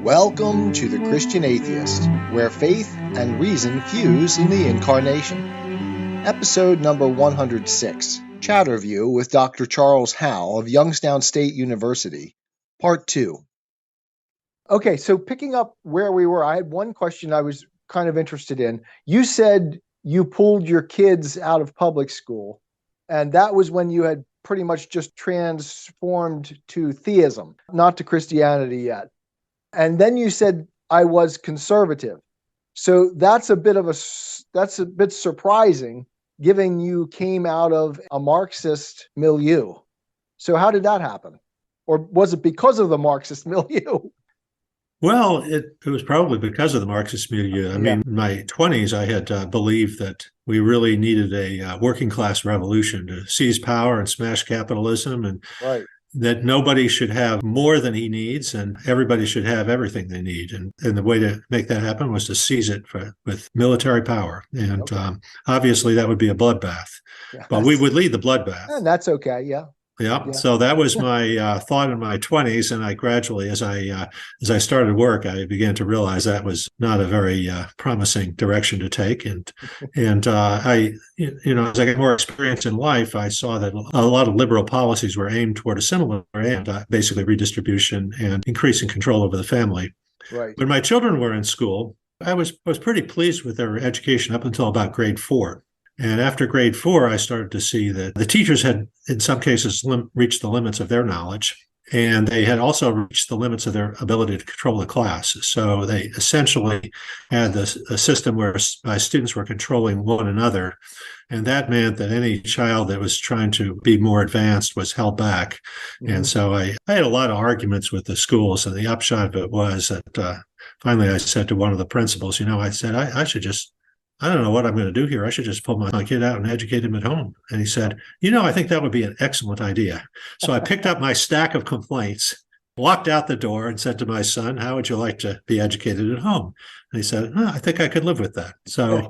Welcome to the Christian Atheist, where faith and reason fuse in the incarnation. Episode number 106, Chatterview with Dr. Charles Howell of Youngstown State University, Part 2. Okay, so picking up where we were, I had one question I was kind of interested in. You said you pulled your kids out of public school, and that was when you had pretty much just transformed to theism, not to Christianity yet. And then you said I was conservative. So that's a bit surprising, given you came out of a Marxist milieu. So how did that happen? Or was it because of the Marxist milieu? Well, it was probably because of the Marxist milieu. I mean, in my 20s, I had believed that we really needed a working class revolution to seize power and smash capitalism, and that nobody should have more than he needs and everybody should have everything they need. And the way to make that happen was to seize it with military power. And obviously that would be a bloodbath, but we would lead the bloodbath. And that's okay, yeah. Yeah. So that was my thought in my 20s, and I gradually, as I started work, I began to realize that was not a very promising direction to take. And I, as I got more experience in life, I saw that a lot of liberal policies were aimed toward a similar end, basically redistribution and increasing control over the family. Right. When my children were in school, I was pretty pleased with their education up until about grade 4. And after grade 4, I started to see that the teachers had, in some cases, reached the limits of their knowledge, and they had also reached the limits of their ability to control the class. So they essentially had a system where my students were controlling one another, and that meant that any child that was trying to be more advanced was held back. Mm-hmm. And so I had a lot of arguments with the schools, and the upshot of it was that finally I said to one of the principals, I said, I don't know what I'm going to do here. I should just pull my kid out and educate him at home. And he said, I think that would be an excellent idea. So I picked up my stack of complaints, walked out the door, and said to my son, how would you like to be educated at home? And he said, I think I could live with that. So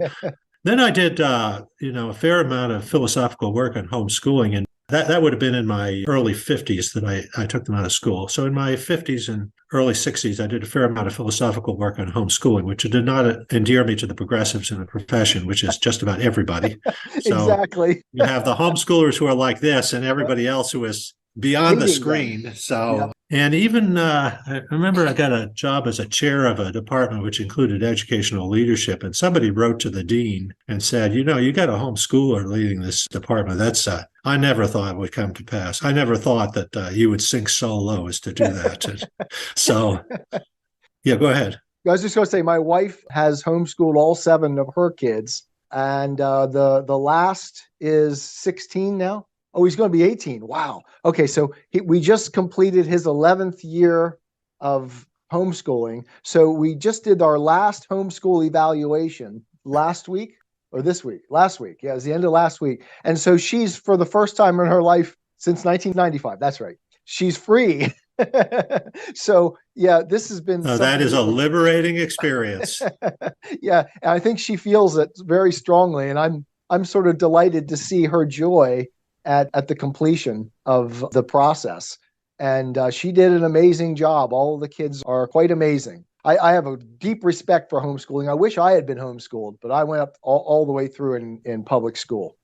then I did, a fair amount of philosophical work on homeschooling. And that would have been in my early 50s that I took them out of school. So in my 50s and early 60s, I did a fair amount of philosophical work on homeschooling, which did not endear me to the progressives in the profession, which is just about everybody. So exactly. You have the homeschoolers who are like this and everybody else who is beyond the screen. So, and even I remember I got a job as a chair of a department which included educational leadership, and somebody wrote to the dean and said, you got a homeschooler leading this department. That's I never thought it would come to pass. I never thought that you would sink so low as to do that. So, yeah, go ahead. I was just going to say, my wife has homeschooled all 7 of her kids, and the last is 16 now. Oh, he's going to be 18. Wow. Okay, so we just completed his 11th year of homeschooling. So we just did our last homeschool evaluation last week or this week. Last week. Yeah, it was the end of last week. And so she's, for the first time in her life since 1995. That's right. She's free. So, yeah, this has been... that is a liberating experience. Yeah, and I think she feels it very strongly. And I'm sort of delighted to see her joy at the completion of the process. And she did an amazing job. All of the kids are quite amazing. I have a deep respect for homeschooling. I wish I had been homeschooled, but I went up all the way through in public school.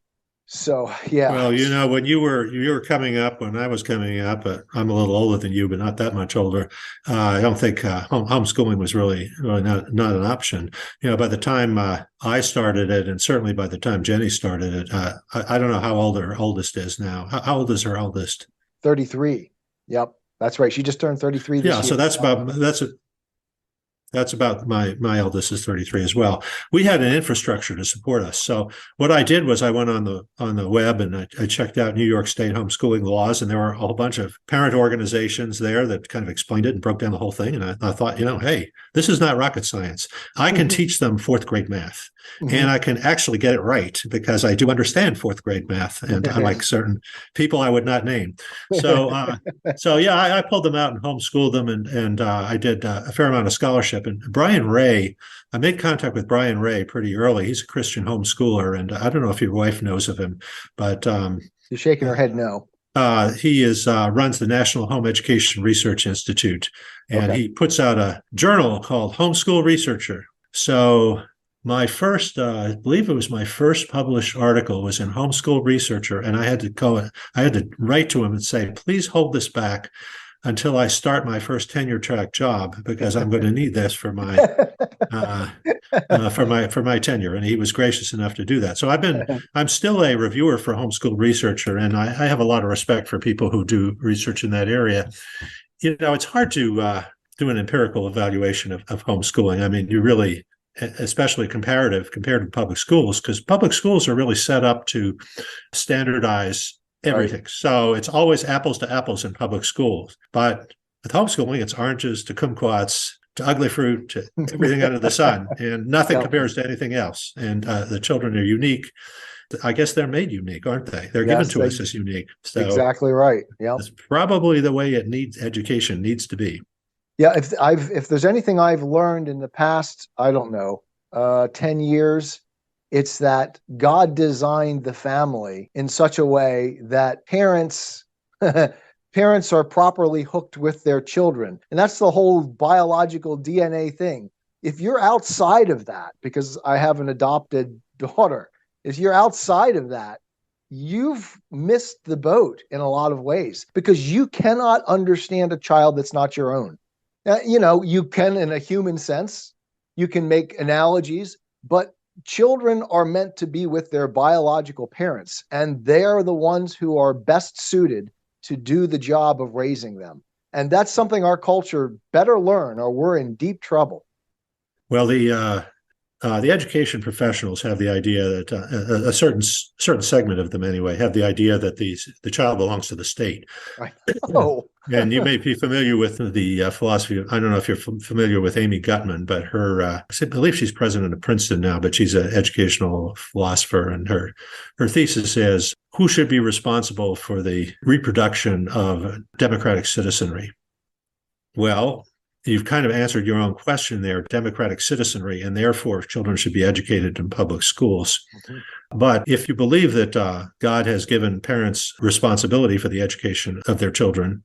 So, yeah. Well, when you were coming up, when I was coming up, I'm a little older than you, but not that much older. I don't think homeschooling was really not an option. By the time I started it, and certainly by the time Jenny started it, I don't know how old her oldest is now. How old is her oldest? 33. Yep, that's right. She just turned 33 this year. Yeah, so that's about my eldest is 33 as well. We had an infrastructure to support us. So what I did was I went on the web and I checked out New York State homeschooling laws, and there were a whole bunch of parent organizations there that kind of explained it and broke down the whole thing. And I thought, hey, this is not rocket science. I can teach them 4th grade math. Mm-hmm. And I can actually get it right because I do understand 4th grade math, and unlike certain people I would not name. So, I pulled them out and homeschooled them, and I did a fair amount of scholarship. And Brian Ray, I made contact with Brian Ray pretty early. He's a Christian homeschooler, and I don't know if your wife knows of him, but you're shaking her head no. He runs the National Home Education Research Institute, and Okay. he puts out a journal called Homeschool Researcher. So my first, I believe it was my first published article was in Homeschool Researcher, and I had to write to him and say, please hold this back until I start my first tenure track job, because I'm going to need this for my uh, for my tenure. And he was gracious enough to do that. So I'm still a reviewer for Homeschool Researcher, and I have a lot of respect for people who do research in that area. It's hard to do an empirical evaluation of homeschooling. I mean, you really, especially compared to public schools, because public schools are really set up to standardize everything. Right. So it's always apples to apples in public schools. But with homeschooling, it's oranges to kumquats to ugly fruit to everything under the sun, and nothing compares to anything else. And the children are unique. I guess they're made unique, aren't they? They're given to us as unique. So exactly right. Yeah, it's probably the way education needs to be. Yeah, if there's anything I've learned in the past, I don't know, 10 years, it's that God designed the family in such a way that parents are properly hooked with their children. And that's the whole biological DNA thing. If you're outside of that, because I have an adopted daughter, if you're outside of that, you've missed the boat in a lot of ways, because you cannot understand a child that's not your own. You can, in a human sense, you can make analogies, but children are meant to be with their biological parents, and they're the ones who are best suited to do the job of raising them. And that's something our culture better learn, or we're in deep trouble. Well, the education professionals have the idea that a certain segment of them, anyway, have the idea that the child belongs to the state. I know. And you may be familiar with the philosophy. I don't know if you're familiar with Amy Gutman, but I believe she's president of Princeton now, but she's an educational philosopher. And her thesis is, who should be responsible for the reproduction of democratic citizenry? Well, you've kind of answered your own question there, democratic citizenry, and therefore children should be educated in public schools. Mm-hmm. But if you believe that God has given parents responsibility for the education of their children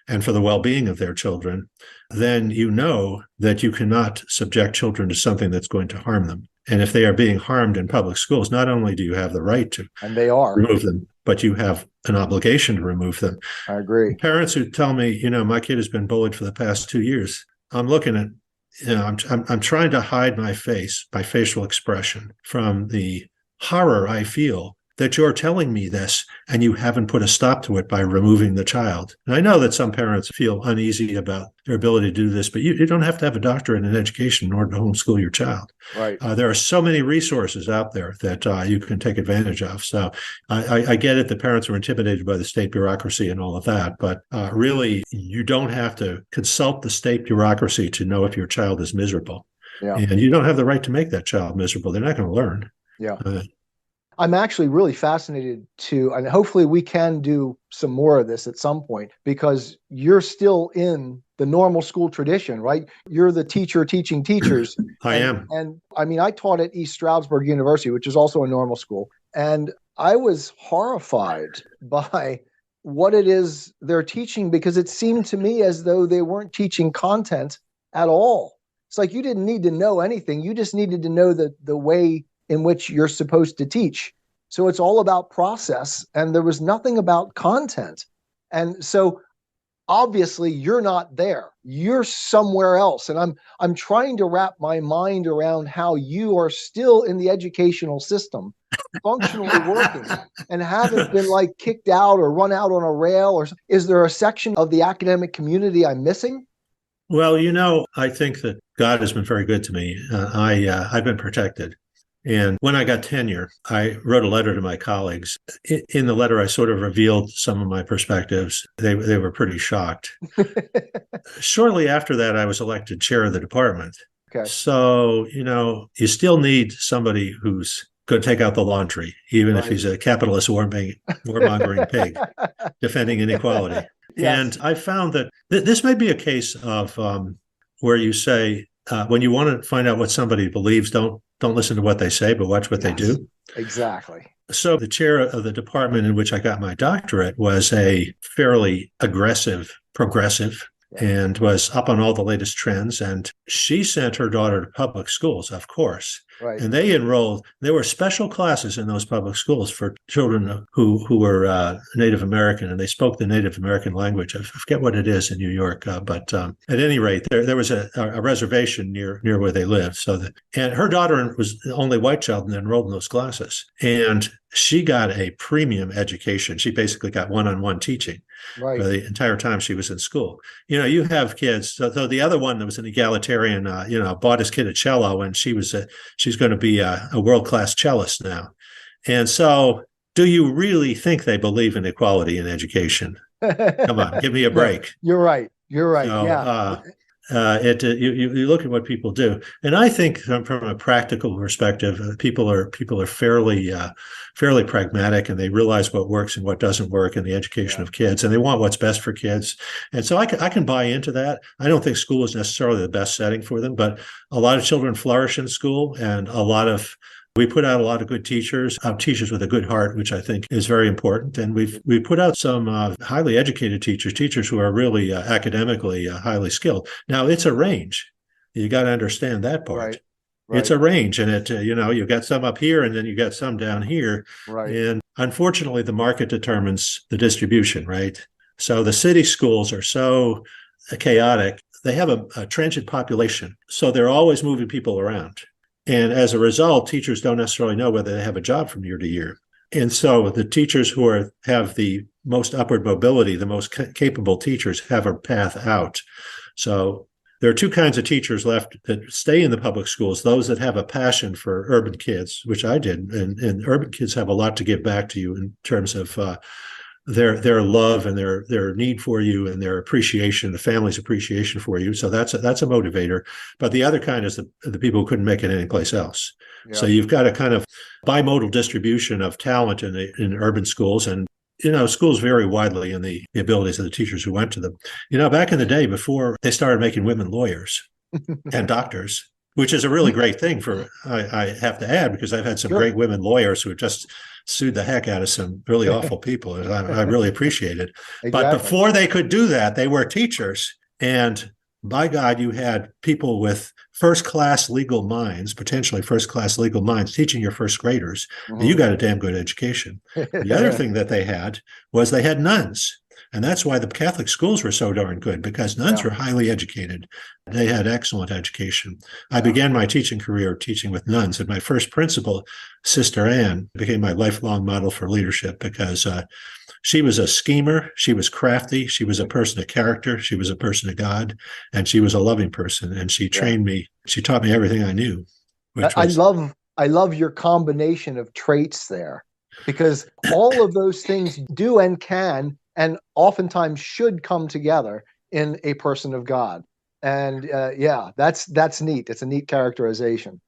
and for the well-being of their children, then you know that you cannot subject children to something that's going to harm them. And if they are being harmed in public schools, not only do you have the right to remove them, but you have an obligation to remove them. I agree. Parents who tell me, my kid has been bullied for the past 2 years, I'm looking at, I'm trying to hide my facial expression from the horror I feel that you're telling me this and you haven't put a stop to it by removing the child. And I know that some parents feel uneasy about their ability to do this, but you don't have to have a doctorate in education in order to homeschool your child. Right. There are so many resources out there that you can take advantage of. So I get it that parents are intimidated by the state bureaucracy and all of that, but really you don't have to consult the state bureaucracy to know if your child is miserable. Yeah. And you don't have the right to make that child miserable. They're not going to learn. Yeah. I'm actually really fascinated and hopefully we can do some more of this at some point, because you're still in the normal school tradition, right? You're the teacher teaching teachers. I am. And I mean, I taught at East Stroudsburg University, which is also a normal school. And I was horrified by what it is they're teaching, because it seemed to me as though they weren't teaching content at all. It's like you didn't need to know anything. You just needed to know the way in which you're supposed to teach. So it's all about process, and there was nothing about content. And so obviously you're not there. You're somewhere else. And I'm trying to wrap my mind around how you are still in the educational system, functionally working, and haven't been like kicked out or run out on a rail. Or is there a section of the academic community I'm missing? Well, I think that God has been very good to me. I've been protected. And when I got tenure, I wrote a letter to my colleagues. In the letter, I sort of revealed some of my perspectives. They were pretty shocked. Shortly after that, I was elected chair of the department. Okay. So, you still need somebody who's going to take out the laundry, even if he's a capitalist warmongering pig, defending inequality. Yes. And I found that this may be a case of where you say, when you want to find out what somebody believes, don't listen to what they say, but watch what they do. Exactly. So the chair of the department in which I got my doctorate was a fairly aggressive progressive and was up on all the latest trends. And she sent her daughter to public schools, of course. Right. And there were special classes in those public schools for children who were Native American, and they spoke the Native American language. I forget what it is in New York, but at any rate, there was a reservation near where they lived. And her daughter was the only white child enrolled in those classes. And she got a premium education. She basically got one-on-one teaching for the entire time she was in school. You have kids. So the other one that was an egalitarian, bought his kid a cello, and she's going to be a world-class cellist now. And so, do you really think they believe in equality in education? Come on, give me a break. No, you're right. So, yeah. You look at what people do, and I think from a practical perspective, people are fairly pragmatic, and they realize what works and what doesn't work in the education of kids, and they want what's best for kids. And so I can buy into that. I don't think school is necessarily the best setting for them, but a lot of children flourish in school, and we put out a lot of good teachers with a good heart, which I think is very important. And we put out some highly educated teachers who are really academically highly skilled. Now, it's a range. You got to understand that part. Right. It's a range, and you got some up here, and then you got some down here. Right. And unfortunately, the market determines the distribution, right? So the city schools are so chaotic. They have a transient population, so they're always moving people around. And as a result, teachers don't necessarily know whether they have a job from year to year. And so the teachers who have the most upward mobility, the most capable teachers, have a path out. So there are two kinds of teachers left that stay in the public schools: those that have a passion for urban kids, which I did. And urban kids have a lot to give back to you in terms of their love and their need for you and their appreciation, the family's appreciation for you. So that's a motivator. But the other kind is the people who couldn't make it anyplace else. Yeah. So you've got a kind of bimodal distribution of talent in urban schools, and schools vary widely in the abilities of the teachers who went to them. Back in the day, before they started making women lawyers and doctors, which is a really great thing I have to add, because I've had some great women lawyers who have just sued the heck out of some really awful people. And I really appreciate it. Exactly. But before they could do that, they were teachers. And by God, you had people with first-class legal minds, potentially first-class legal minds, teaching your first graders. Mm-hmm. And you got a damn good education. The other thing that they had nuns. And that's why the Catholic schools were so darn good, because nuns were highly educated. They had excellent education. I began my teaching career teaching with nuns, and my first principal, Sister Anne, became my lifelong model for leadership, because she was a schemer, she was crafty, she was a person of character, she was a person of God, and she was a loving person. And she trained me. She taught me everything I knew. I love your combination of traits there, because all of those things do and can and oftentimes should come together in a person of God. And that's neat. It's a neat characterization.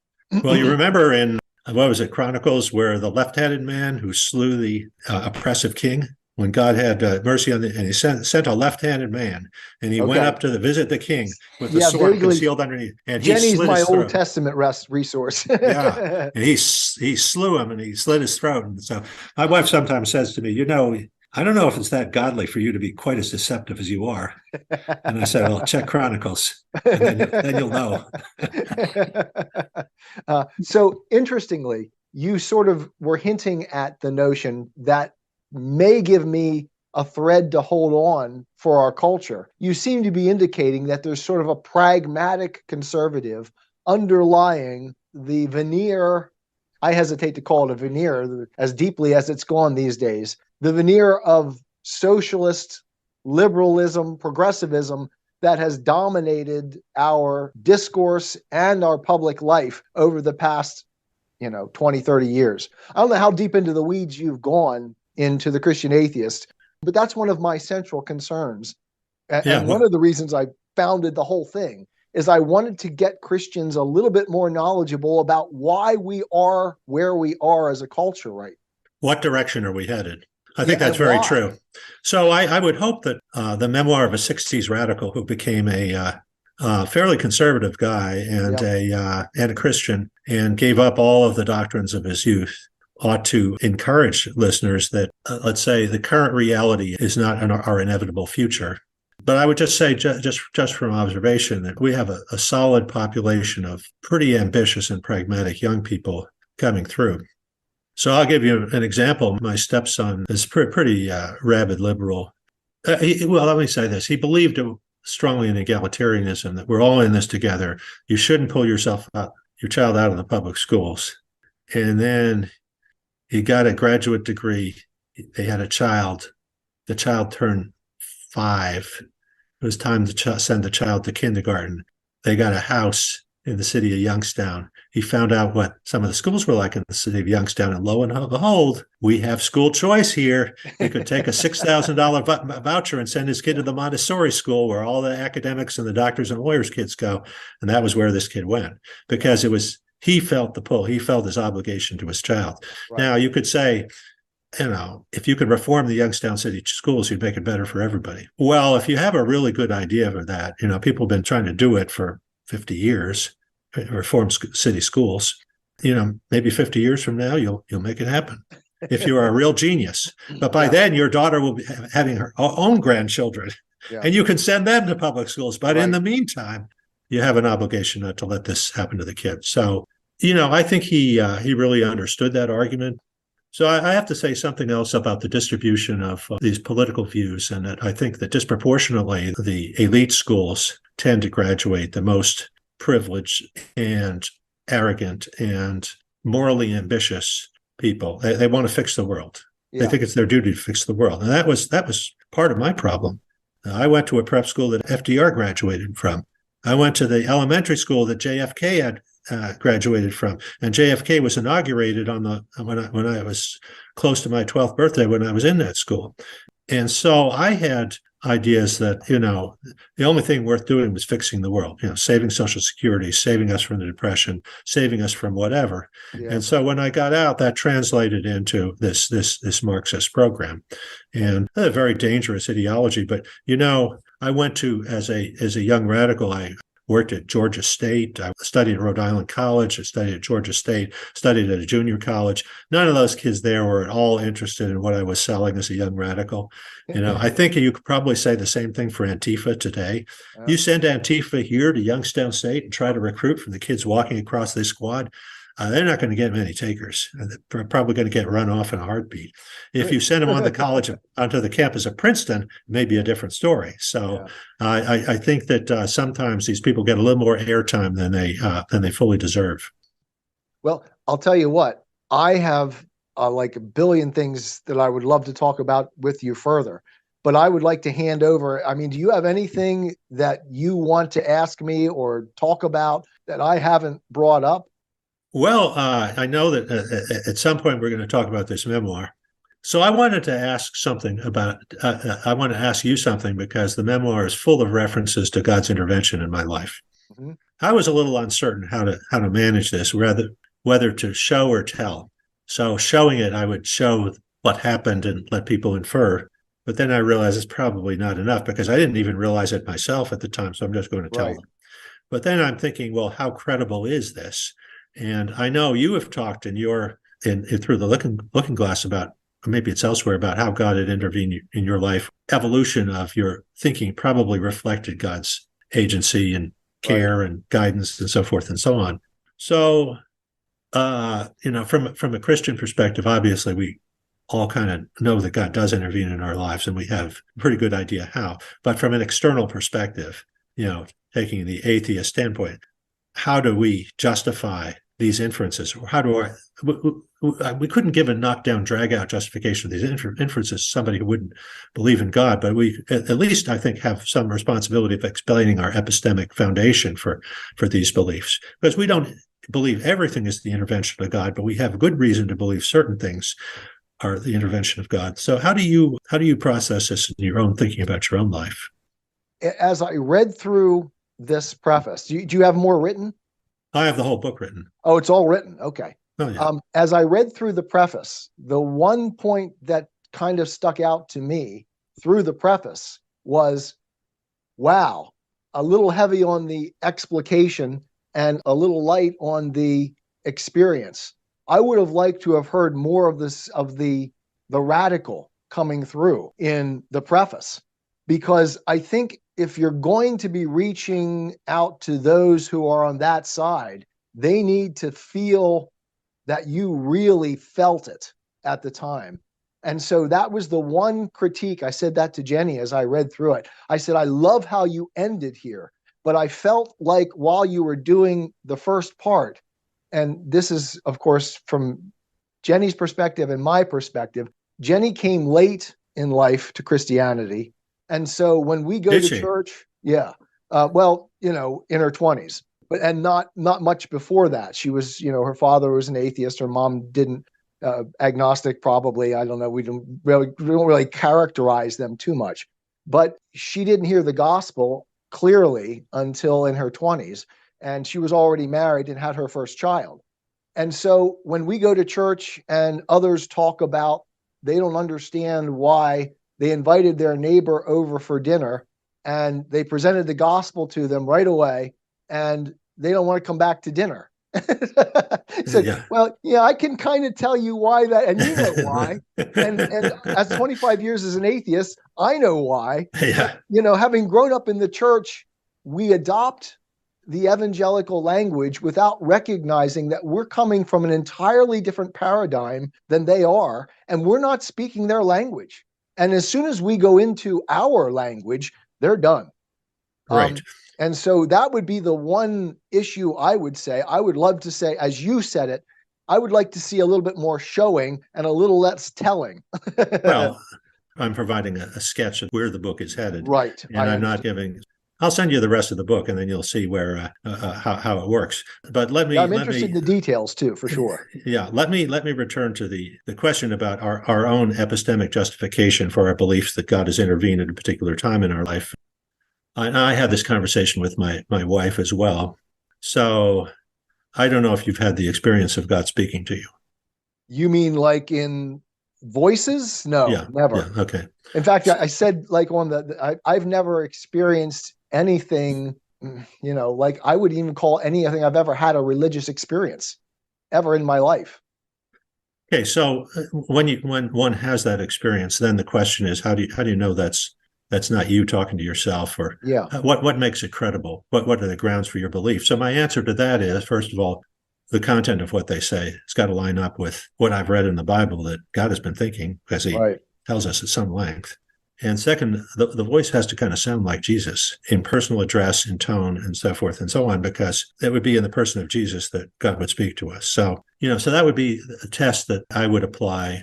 Well, you remember in, what was it, Chronicles, where the left-handed man who slew the oppressive king, when God had mercy on and he sent a left-handed man, and he went up to visit the king with the sword concealed underneath. And Jenny's my Old Testament resource. Yeah, and he slew him, and he slit his throat. And so my wife sometimes says to me, I don't know if it's that godly for you to be quite as deceptive as you are. And I said, well, check Chronicles, and then you'll know. So interestingly, you sort of were hinting at the notion that may give me a thread to hold on for our culture. You seem to be indicating that there's sort of a pragmatic conservative underlying the veneer. I hesitate to call it a veneer as deeply as it's gone these days. The veneer of socialist liberalism, progressivism that has dominated our discourse and our public life over the past, 20, 30 years. I don't know how deep into the weeds you've gone into the Christian Atheist, but that's one of my central concerns. And one of the reasons I founded the whole thing is I wanted to get Christians a little bit more knowledgeable about why we are where we are as a culture, right? What direction are we headed? I think that's very true. So I would hope that the memoir of a 60s radical who became a fairly conservative guy and a Christian, and gave up all of the doctrines of his youth, ought to encourage listeners that, let's say, the current reality is not our inevitable future. But I would just say, just from observation, that we have a solid population of pretty ambitious and pragmatic young people coming through. So I'll give you an example. My stepson is pretty rabid liberal. Well, let me say this. He believed strongly in egalitarianism, that we're all in this together. You shouldn't pull your child out of the public schools. And then he got a graduate degree. They had a child. The child turned 5. It was time to send the child to kindergarten. They got a house in the city of Youngstown. He found out what some of the schools were like in the city of Youngstown, and lo and behold, we have school choice here. He could take a $6,000 voucher and send his kid to the Montessori school where all the academics and the doctors and lawyers' kids go. And that was where this kid went, because he felt the pull. He felt his obligation to his child. Right. Now, you could say, if you could reform the Youngstown city schools, you'd make it better for everybody. Well, if you have a really good idea for that, people have been trying to do it for 50 years, reform city schools, maybe 50 years from now, you'll make it happen if you are a real genius. But by then, your daughter will be having her own grandchildren, and you can send them to public schools. But in the meantime, you have an obligation not to let this happen to the kids. So, I think he really understood that argument. So I have to say something else about the distribution of these political views, and that I think that disproportionately the elite schools tend to graduate the most privileged and arrogant and morally ambitious people. They want to fix the world. Yeah. They think it's their duty to fix the world. And that was part of my problem. I went to a prep school that FDR graduated from. I went to the elementary school that JFK had graduated from, and JFK was inaugurated when I was close to my 12th birthday when I was in that school. And so I had ideas that, the only thing worth doing was fixing the world, saving Social Security, saving us from the Depression, saving us from whatever. Yeah. And so when I got out, that translated into this Marxist program, and a very dangerous ideology. But, I went to, as a young radical, I worked at Georgia State. I studied at Rhode Island College. I studied at Georgia State, studied at a junior college. None of those kids there were at all interested in what I was selling as a young radical. I think you could probably say the same thing for Antifa today. You send Antifa here to Youngstown State and try to recruit from the kids walking across this quad, they're not going to get many takers. They're probably going to get run off in a heartbeat. If you send them onto the campus of Princeton, it may be a different story. So I think that sometimes these people get a little more airtime than they fully deserve. Well, I'll tell you what, I have like a billion things that I would love to talk about with you further, but I would like to hand over. I mean, do you have anything that you want to ask me or talk about that I haven't brought up? Well, I know that at some point we're going to talk about this memoir. So I wanted to ask something about, I want to ask you something, because the memoir is full of references to God's intervention in my life. Mm-hmm. I was a little uncertain how to manage this, whether to show or tell. So showing it, I would show what happened and let people infer. But then I realized it's probably not enough, because I didn't even realize it myself at the time. So I'm just going to tell them. But then I'm thinking, well, how credible is this? And I know you have talked through the looking glass about, or maybe it's elsewhere, about how God had intervened in your life. Evolution of your thinking probably reflected God's agency and care and guidance and so forth and so on. So, from a Christian perspective, obviously we all kind of know that God does intervene in our lives, and we have a pretty good idea how. But from an external perspective, taking the atheist standpoint, how do we justify these inferences? Or how do we couldn't give a knockdown, drag-out justification of these inferences to somebody who wouldn't believe in God, but we at least, I think, have some responsibility of explaining our epistemic foundation for these beliefs, because we don't believe everything is the intervention of God, but we have a good reason to believe certain things are the intervention of God. So how do you process this in your own thinking about your own life? As I read through this preface, do you have more written? I have the whole book written. Oh, it's all written. Okay. Oh, yeah. As I read through the preface, the one point that kind of stuck out to me through the preface was, wow, a little heavy on the explication and a little light on the experience. I would have liked to have heard more of this, of the radical coming through in the preface, because I think if you're going to be reaching out to those who are on that side, they need to feel that you really felt it at the time. And so that was the one critique. I said that to Jenny as I read through it. I said, I love how you ended here, but I felt like while you were doing the first part, and this is, of course, from Jenny's perspective and my perspective, Jenny came late in life to Christianity. And so when we go to church, well, in her 20s, but and not much before that. She was, her father was an atheist. Her mom didn't, agnostic probably. I don't know. We don't really characterize them too much. But she didn't hear the gospel clearly until in her 20s. And she was already married and had her first child. And so when we go to church and others talk about they don't understand why they invited their neighbor over for dinner and they presented the gospel to them right away and they don't want to come back to dinner. Well, I can kind of tell you why that, and you know why. and as 25 years as an atheist, I know why. Yeah. But, having grown up in the church, we adopt the evangelical language without recognizing that we're coming from an entirely different paradigm than they are, and we're not speaking their language. And as soon as we go into our language, they're done. Right. And so that would be the one issue I would say. I would love to say, as you said it, I would like to see a little bit more showing and a little less telling. Well, I'm providing a sketch of where the book is headed. Right. And I'm not giving... I'll send you the rest of the book, and then you'll see where how it works. But I'm interested in the details too, for sure. Yeah, let me return to the question about our own epistemic justification for our beliefs that God has intervened at a particular time in our life. I had this conversation with my wife as well. So I don't know if you've had the experience of God speaking to you. You mean like in voices? No, never. Yeah, okay. In fact, I said like I've never experienced anything, like I would even call anything I've ever had a religious experience ever in my life. Okay, so when one has that experience, then the question is, how do you know that's not you talking to yourself, or what makes it credible? What are the grounds for your belief? So my answer to that is, first of all, the content of what they say has got to line up with what I've read in the Bible that God has been thinking, because he tells us at some length. And second, the voice has to kind of sound like Jesus in personal address, in tone, and so forth and so on, because it would be in the person of Jesus that God would speak to us. So, so that would be a test that I would apply.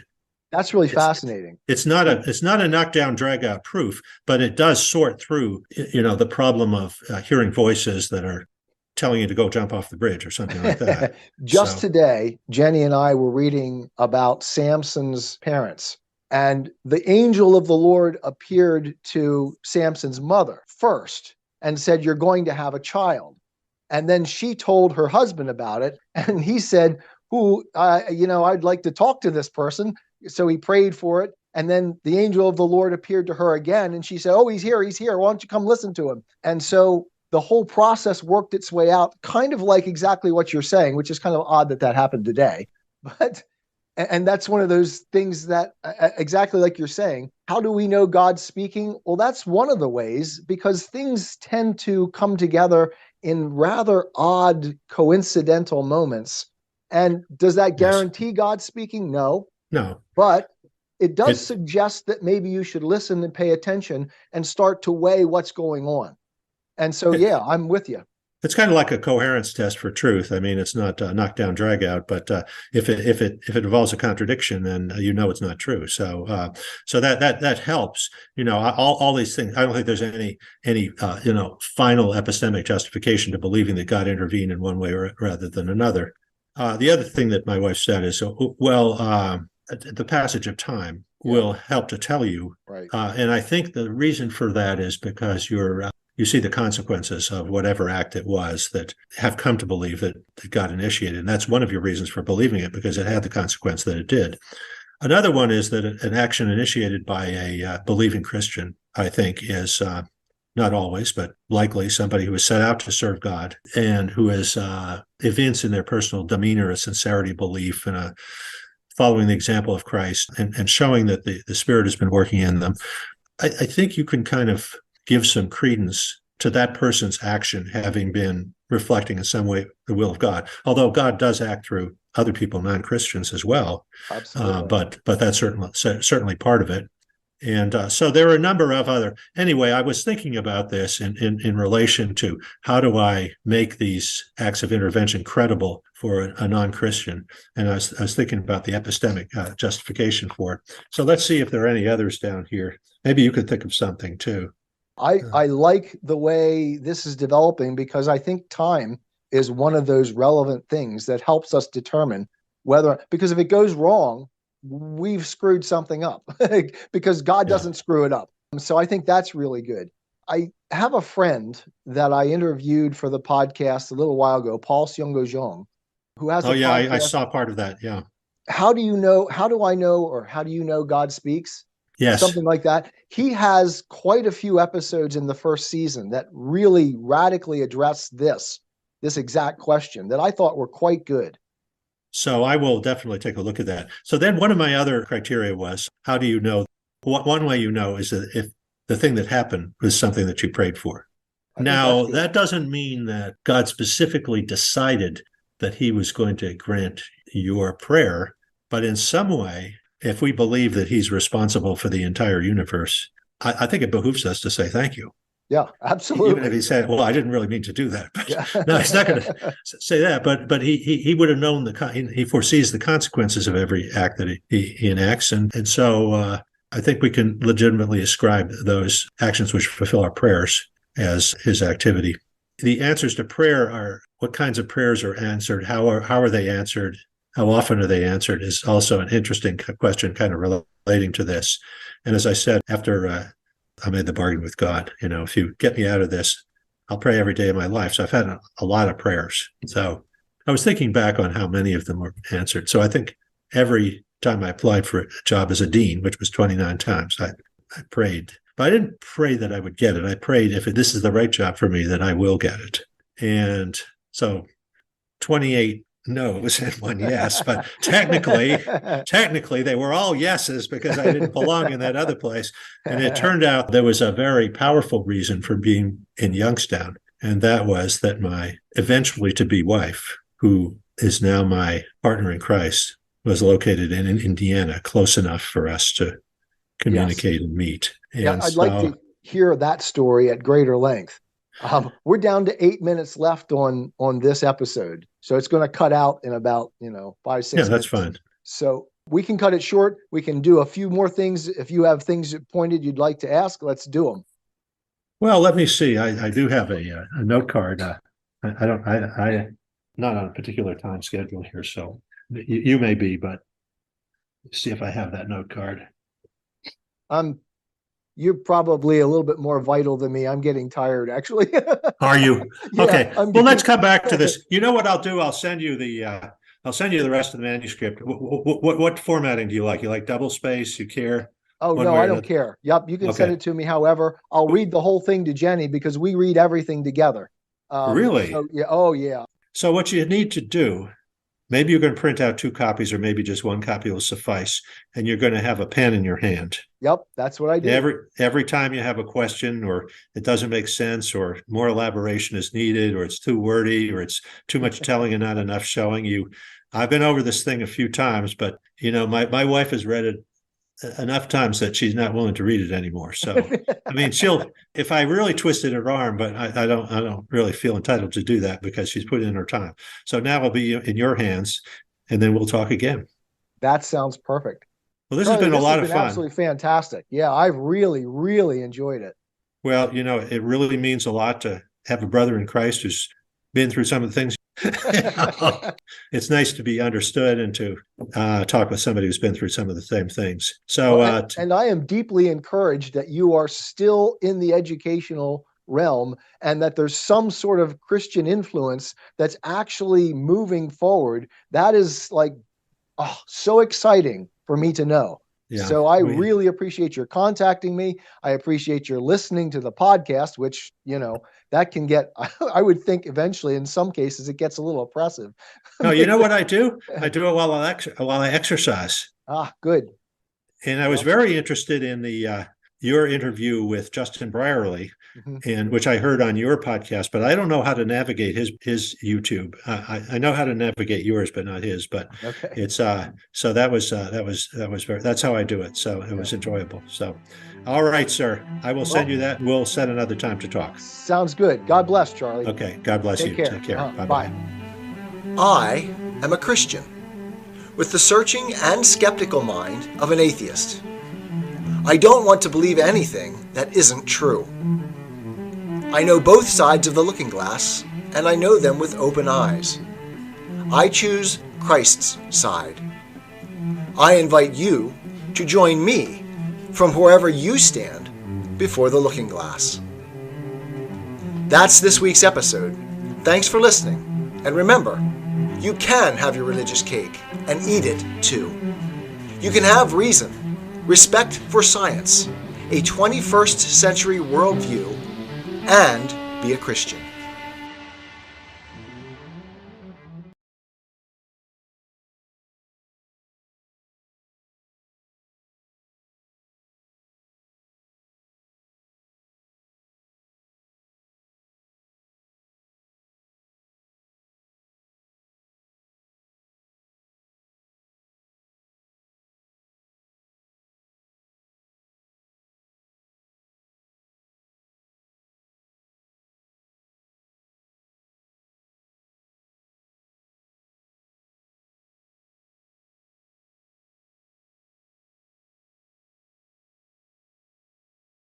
That's really fascinating. It's not a knockdown, drag out proof, but it does sort through, the problem of hearing voices that are telling you to go jump off the bridge or something like that. Today, Jenny and I were reading about Samson's parents. And the angel of the Lord appeared to Samson's mother first and said, "You're going to have a child." And then she told her husband about it. And he said, I'd like to talk to this person. So he prayed for it. And then the angel of the Lord appeared to her again. And she said, "Oh, he's here. Why don't you come listen to him?" And so the whole process worked its way out, kind of like exactly what you're saying, which is kind of odd that happened today. And that's one of those things that, exactly like you're saying, how do we know God's speaking? Well, that's one of the ways, because things tend to come together in rather odd, coincidental moments. And does that guarantee God's speaking? No. But it does suggest that maybe you should listen and pay attention and start to weigh what's going on. And so, I'm with you. It's kind of like a coherence test for truth. I mean, it's not knock down, drag out, but if it involves a contradiction, then it's not true. So that helps. All these things. I don't think there's any final epistemic justification to believing that God intervened in one way rather than another. The other thing that my wife said is, the passage of time will help to tell you. Right. And I think the reason for that is because you see the consequences of whatever act it was that have come to believe that God initiated. And that's one of your reasons for believing it, because it had the consequence that it did. Another one is that an action initiated by a believing Christian, I think, is not always, but likely somebody who is set out to serve God and who is evinced in their personal demeanor a sincerity, belief, and a following the example of Christ and showing that the Spirit has been working in them. I think you can kind of give some credence to that person's action having been reflecting in some way the will of God, although God does act through other people, non-Christians as well. Absolutely. But that's certainly part of it. And so there are a number of other. Anyway, I was thinking about this in relation to how do I make these acts of intervention credible for a non-Christian, and I was thinking about the epistemic justification for it. So let's see if there are any others down here. Maybe you could think of something too. I like the way this is developing because I think time is one of those relevant things that helps us determine whether, because if it goes wrong, we've screwed something up because God doesn't screw it up. So I think that's really good. I have a friend that I interviewed for the podcast a little while ago, Paul Seung-Jong, who has a podcast. I saw part of that. Yeah. How do you know, how do I know, or how do you know God speaks? Yes. Something like that. He has quite a few episodes in the first season that really radically address this exact question that I thought were quite good. So I will definitely take a look at that. So then one of my other criteria was, how do you know? One way you know is that if the thing that happened was something that you prayed for. Now, that doesn't mean that God specifically decided that he was going to grant your prayer, but in some way, if we believe that he's responsible for the entire universe, I think it behooves us to say thank you. Yeah, absolutely. Even if he said, well, I didn't really mean to do that. But no, he's not going to say that. But he would have known he foresees the consequences of every act that he enacts. And so I think we can legitimately ascribe those actions which fulfill our prayers as his activity. The answers to prayer are what kinds of prayers are answered, how are they answered, how often are they answered is also an interesting question kind of relating to this. And as I said, after I made the bargain with God, if you get me out of this, I'll pray every day of my life. So I've had a lot of prayers. So I was thinking back on how many of them were answered. So I think every time I applied for a job as a dean, which was 29 times, I prayed. But I didn't pray that I would get it. I prayed if this is the right job for me, that I will get it. And so 28 no's and one yes, but technically they were all yeses because I didn't belong in that other place. And it turned out there was a very powerful reason for being in Youngstown. And that was that my eventually to be wife, who is now my partner in Christ, was located in Indiana, close enough for us to communicate and meet. And I'd like to hear that story at greater length. We're down to 8 minutes left on this episode. So it's going to cut out in about, 5, 6 minutes. Yeah, that's fine. So we can cut it short. We can do a few more things. If you have things pointed you'd like to ask, let's do them. Well, let me see. I do have a note card. I'm not on a particular time schedule here, so you may be, but see if I have that note card. You're probably a little bit more vital than me. I'm getting tired, actually. Are you? Okay. Well, let's come back to this. You know what I'll do? I'll send you the rest of the manuscript. What formatting do you like? You like double space? You care? Oh, no, I don't care. Yep. You can send it to me. However, I'll read the whole thing to Jenny because we read everything together. Really? So, yeah. Oh, yeah. So what you need to do, maybe you're going to print out 2 copies or maybe just 1 copy will suffice. And you're going to have a pen in your hand. Yep. That's what I do. Every time you have a question or it doesn't make sense or more elaboration is needed or it's too wordy or it's too much telling and not enough showing you. I've been over this thing a few times, but my wife has read it enough times that she's not willing to read it anymore. So, I mean, if I really twisted her arm, but I don't really feel entitled to do that because she's put in her time. So now it'll be in your hands and then we'll talk again. That sounds perfect. Well, this has been a lot of fun. Absolutely fantastic. Yeah, I've really, really enjoyed it. Well, it really means a lot to have a brother in Christ who's been through some of the things. It's nice to be understood and to talk with somebody who's been through some of the same things. So, and I am deeply encouraged that you are still in the educational realm and that there's some sort of Christian influence that's actually moving forward. That is so exciting for me to know. Yeah. So I really appreciate your contacting me. I appreciate your listening to the podcast, which, that can get, I would think eventually in some cases it gets a little oppressive. No, you know what I do? I do it while I exercise. Good. And I was very interested in your interview with Justin Brierley, and which I heard on your podcast, but I don't know how to navigate his YouTube. I know how to navigate yours, but not his. But it's so that's how I do it. So it was enjoyable. So, all right, sir, I will send you that. We'll set another time to talk. Sounds good. God bless, Charlie. Okay, God bless you. Care. Take care. Bye. I am a Christian with the searching and skeptical mind of an atheist. I don't want to believe anything that isn't true. I know both sides of the looking glass, and I know them with open eyes. I choose Christ's side. I invite you to join me from wherever you stand before the looking glass. That's this week's episode. Thanks for listening, and remember, you can have your religious cake and eat it too. You can have reason, respect for science, a 21st century worldview, and be a Christian.